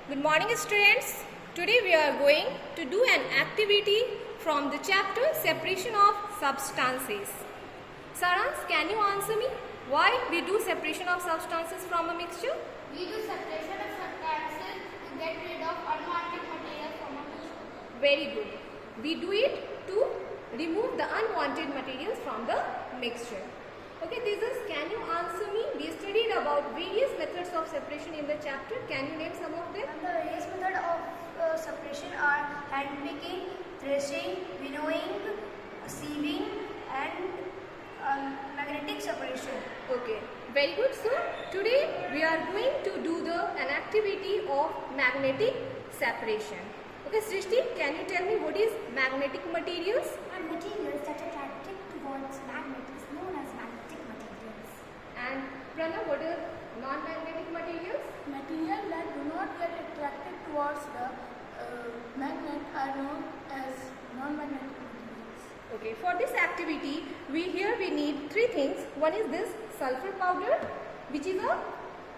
Good morning students. Today we are going to do an activity from the chapter Separation of Substances. Sarans, can you answer me why we do separation of substances from a mixture? We do separation of substances to get rid of unwanted material from a mixture. Very good. We do it to remove the unwanted materials from the mixture. Okay, this is, can you answer me? We studied about various methods of separation in the chapter. Can you name some of them? And the various methods of separation are hand picking, threshing, winnowing, sieving, and magnetic separation. Okay, very good. So today we are going to do an activity of magnetic separation. Okay, Srishti, can you tell me what is magnetic materials? And materials that are attracted towards magnet is known as magnetic materials. And Pranav, what are non-magnetic materials? Materials that do not get attracted towards the magnet are known as non-magnetic materials. Okay, for this activity, we need three things. One is this sulfur powder, which is a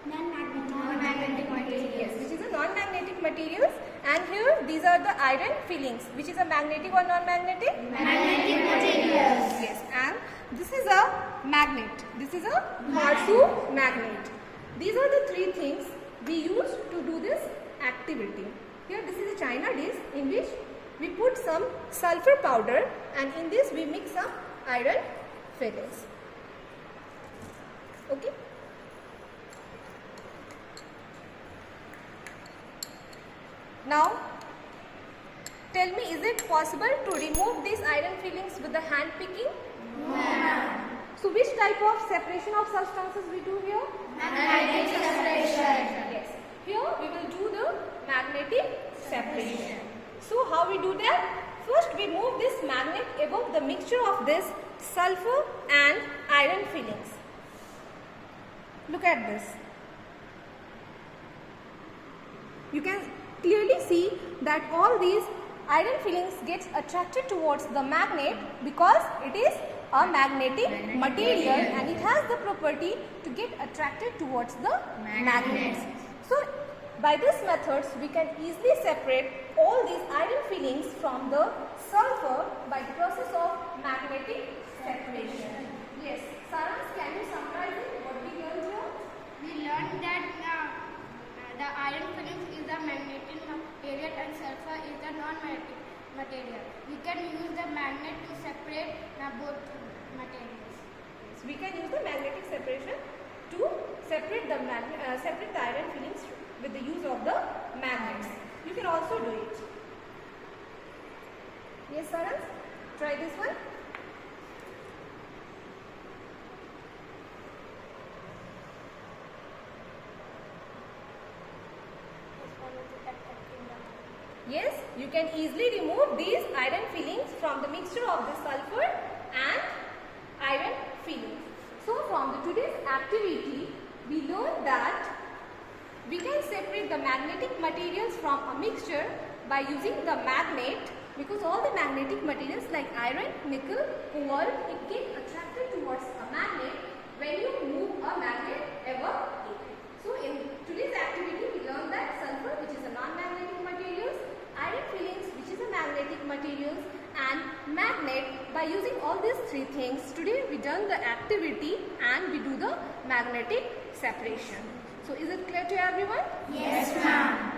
non-magnetic materials. yes, which is a non-magnetic materials. And here these are the iron fillings, which is a magnetic or non-magnetic? Magnetic materials. Yes, and this is a magnet. This is a Marsu magnet. These are the three things we use to do this activity. Here this is a china dish in which we put some sulfur powder, and in this we mix some iron fillings. Okay. Now, tell me, is it possible to remove these iron fillings with the hand picking? No. So, which type of separation of substances we do here? Magnetic separation. Yes. Here we will do the magnetic separation. So, how we do that? First, we move this magnet above the mixture of this sulfur and iron fillings. Look at this. You can clearly see that all these iron fillings gets attracted towards the magnet because it is a magnetic material and it has the property to get attracted towards the magnets. So by this methods we can easily separate all these iron fillings from the sulfur by the process of magnetic separation. Yes, Sarans, can you summarize it? What we learned here? We learned that the iron fillings is a magnetic material and sulfur is a non-magnetic material. We can use the magnet to separate both materials. So we can use the magnetic separation to separate the iron fillings with the use of the magnets. You can also do it. Yes, Sarans? Try this one. Yes, you can easily remove these iron fillings from the mixture of the sulfur and iron fillings. So from today's activity, we learned that we can separate the magnetic materials from a mixture by using the magnet, because all the magnetic materials like iron, nickel, cobalt, it gets attracted towards a magnet when you move a magnet above it. So in today's activity, we learned that sulfur, which is a non-magnetic materials, iron fillings, which is a magnetic materials, and magnet. By using all these three things, today we done the activity and we do the magnetic separation. So is it clear to everyone? Yes, ma'am.